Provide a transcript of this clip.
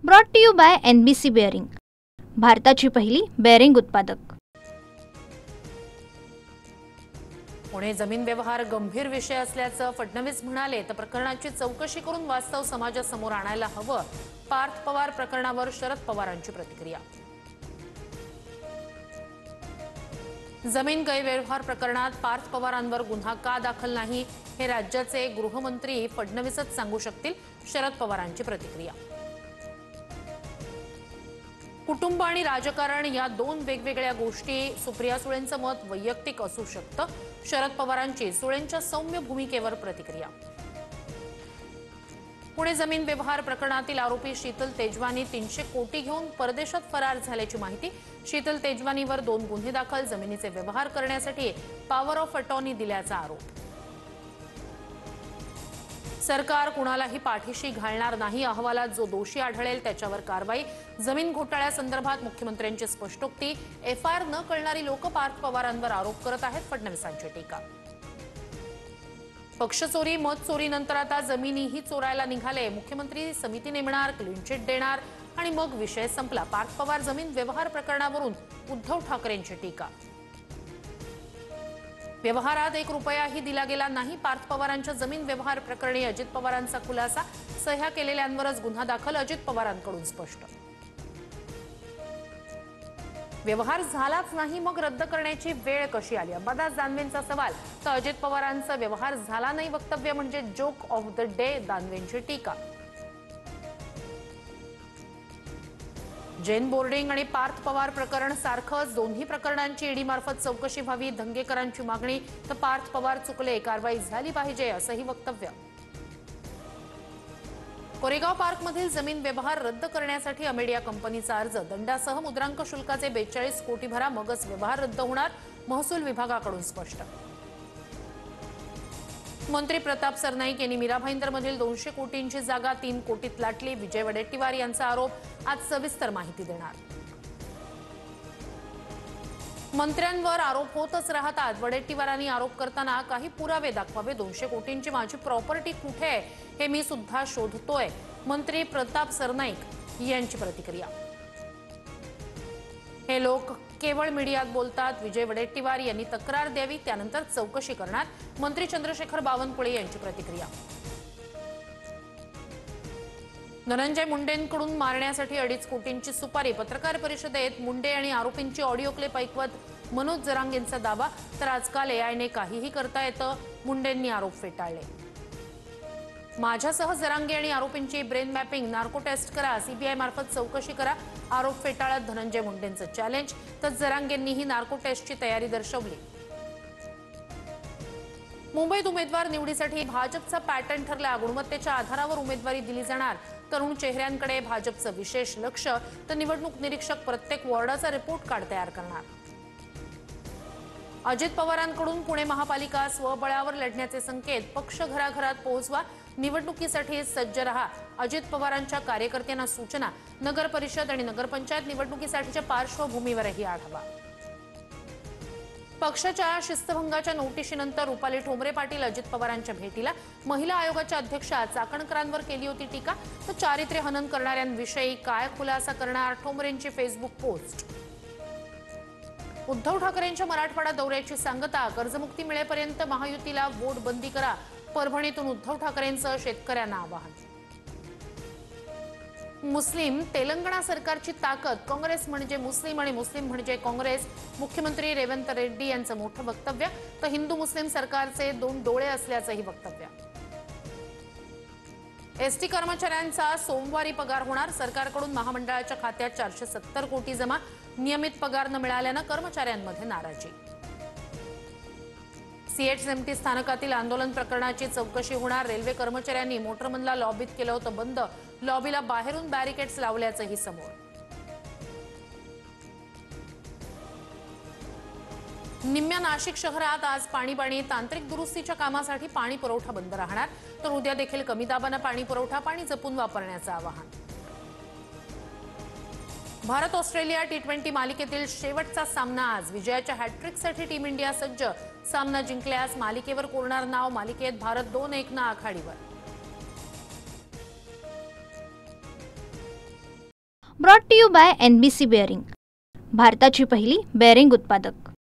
Brought to you by NBC bearing, भारताची पहिली bearing उत्पादक। पुणे जमीन व्यवहार गंभीर विषय असल्याचं फडणवीस म्हणाले, तर प्रकरणाची चौकशी करून वास्तव समाजासमोर आणायला हवं। पार्थ पवार प्रकरणावर शरद पवारांची प्रतिक्रिया। जमीन गैरव्यवहार प्रकरणात पार्थ पवारांवर गुन्हा का दाखल नाही हे राज्याचे गृहमंत्री फडणवीसच सांगू शकतील, शरद पवारांची प्रतिक्रिया। कुटुंब आणि राजकारण या दोन वेगवेगळ्या गोष्टी, सुप्रिया सुळेंचं मत वैयक्तिक असू शकतं, शरद पवारांची सुळेंच्या सौम्य भूमिकेवर प्रतिक्रिया। पुणे जमीन व्यवहार प्रकरणातील आरोपी शीतल तेजवानी 300 कोटी घेऊन परदेशात फरार झाल्याची माहिती। शीतल तेजवानीवर 2 गुन्हे दाखल, जमिनीचे व्यवहार करण्यासाठी पॉवर ऑफ अटॉर्नी दिल्याचा आरोप। सरकार कुणालाही पाठीशी घालणार नाही, अहवालात जो दोषी आढळेल त्याच्यावर कारवाई। जमीन घोटाळ्यासंदर्भात मुख्यमंत्र्यांची स्पष्टोक्ती। FIR न कळणारी लोक पार्थ पवारांवर आरोप करत आहेत, फडणवीसांची टीका। पक्षचोरी मत चोरीनंतर आता जमिनीही चोरायला निघाले, मुख्यमंत्री समिती नेमणार, क्लीन चिट देणार आणि मग विषय संपला। पार्थ पवार जमीन व्यवहार प्रकरणावरून उद्धव ठाकरेंची टीका। व्यवहारात 1 रुपयाही दिला गेला नाही, पार्थ पवारांच्या जमीन व्यवहार प्रकरणी अजित पवारांचा खुलासा। सह्या केलेल्यांवरच गुन्हा दाखल, अजित पवारांकडून स्पष्ट। व्यवहार झालाच नाही, मग रद्द करण्याची वेळ कशी आली? अंबादास दानवेंचा सवाल, तर अजित पवारांचा व्यवहार झाला नाही वक्तव्य म्हणजे जोक ऑफ द डे, दानवेंची टीका। जैन बोर्डिंग आणि पार्थ पवार प्रकरण सारखंच, दोन्ही प्रकरणांची ईडी मार्फत चौकशी व्हावी, धंगेकरांची मागणी। तर पार्थ पवार चुकले, कारवाई झाली पाहिजे असंही वक्तव्य। कोरेगाव पार्कमधील जमीन व्यवहार रद्द करण्यासाठी अमेडिया कंपनीचा अर्ज, दंडासह मुद्रांक शुल्काचे 42 कोटी भरा, मगच व्यवहार रद्द होणार, महसूल विभागाकडून स्पष्ट। मंत्री प्रताप सरनाईक यांनी मीरा भाईंदरमधील 200 कोटींची जागा 3 कोटीत लाटली, विजय वडेट्टीवार यांचा आरोप। आज सविस्तर माहिती देणार। मंत्र्यांवर आरोप होतच राहतात, वडेट्टीवारांनी आरोप करताना काही पुरावे दाखवावे, 200 कोटींची माझी प्रॉपर्टी कुठे आहे हे मी सुद्धा शोधतोय, मंत्री प्रताप सरनाईक यांची प्रतिक्रिया। हे लोक केवळ मीडियात बोलतात, विजय वडेट्टीवार यांनी तक्रार द्यावी, त्यानंतर चौकशी करणार, मंत्री चंद्रशेखर बावनकुळे यांची प्रतिक्रिया। धनंजय मुंडेंकडून मारण्यासाठी 2.5 कोटींची सुपारी, पत्रकार परिषदेत मुंडे आणि आरोपींची ऑडिओ क्लिप ऐकवत मनोज जरांगेंचा दावा, तर आजकाल AIने काहीही करता येतं, मुंडेंनी आरोप फेटाळले। माझ्यासह जरांगे आणि आरोपींची ब्रेन मॅपिंग, नार्को टेस्ट करा, CBI मार्फत चौकशी करा, आरोप फेटाळत धनंजय मुंडेंचं चॅलेंज, तर जरांगेंनीही नार्को टेस्टची तयारी दर्शवली। मुंबईत उमेदवार निवडीसाठी भाजपचा पॅटर्न ठरला, गुणवत्तेच्या आधारावर उमेदवारी दिली जाणार, तरुण चेहऱ्यांकडे भाजपचं विशेष लक्ष, तर निवडणूक निरीक्षक प्रत्येक वॉर्डाचा रिपोर्ट कार्ड तयार करणार। अजित पवारांकडून पुणे महापालिका स्वबळावर लढण्याचे संकेत, पक्ष घराघरात पोहोचवा, निवडणुकीसाठी सज्ज रहा, अजित पवारांच्या कार्यकर्त्यांना सूचना। नगर परिषद आणि नगरपंचायत निवडणुकीसाठीच्या पार्श्वभूमीवरही आढावा। पक्षाच्या शिस्तभंगाच्या नोटिशीनंतर रुपाली ठोंबरे पाटील अजित पवारांच्या भेटीला, महिला आयोगाच्या अध्यक्षा चाकणकरांवर केली होती टीका, तर चारित्र्य हनन करणाऱ्यांविषयी काय खुलासा करणार, ठोंबरेंची फेसबुक पोस्ट। उद्धव ठाकरेंच्या मराठवाडा दौऱ्याची सांगता, कर्जमुक्ती मिळेपर्यंत महायुतीला वोट बंदी करा, परभणीतून उद्धव ठाकरेंचं शेतकऱ्यांना आवाहन। मुस्लिम तेलंगणा सरकारची ताकद, काँग्रेस म्हणजे मुस्लिम आणि मुस्लिम म्हणजे काँग्रेस, मुख्यमंत्री रेवंत रेड्डी यांचं मोठं वक्तव्य, तर हिंदू मुस्लिम सरकारचे 2 डोळे असल्याचंही वक्तव्य। ST कर्मचाऱ्यांचा सोमवारी पगार होणार, सरकारकडून महामंडळाच्या खात्यात 470 कोटी जमा, नियमित पगार न मिळाल्यानं कर्मचाऱ्यांमध्ये नाराजी। CHMT स्थानकातील आंदोलन प्रकरणाची चौकशी होणार, रेल्वे कर्मचाऱ्यांनी मोटरमनला लॉबीत केलं होतं बंद, लॉबीला बाहेरून बॅरिकेड्स लावल्याचंही समोर। निम्म्या नाशिक शहरात आज पाणी, तांत्रिक दुरुस्तीच्या कामासाठी पाणी पुरवठा बंद राहणार, तर उद्या देखील कमी दाबानं पाणी पुरवठा, पाणी जपून वापरण्याचं आवाहन। भारत ऑस्ट्रेलिया T20 मालिकेतील शेवटचा सामना आज, विजयाच्या हॅट्रिकसाठी टीम इंडिया सज्ज, सामना जिंकल्यास मालिकेवर कोरणार नाव, मालिकेत भारत 2-1 आघाडीवर। Brought to you by NBC bearing, भारताची पहिली बेअरिंग उत्पादक।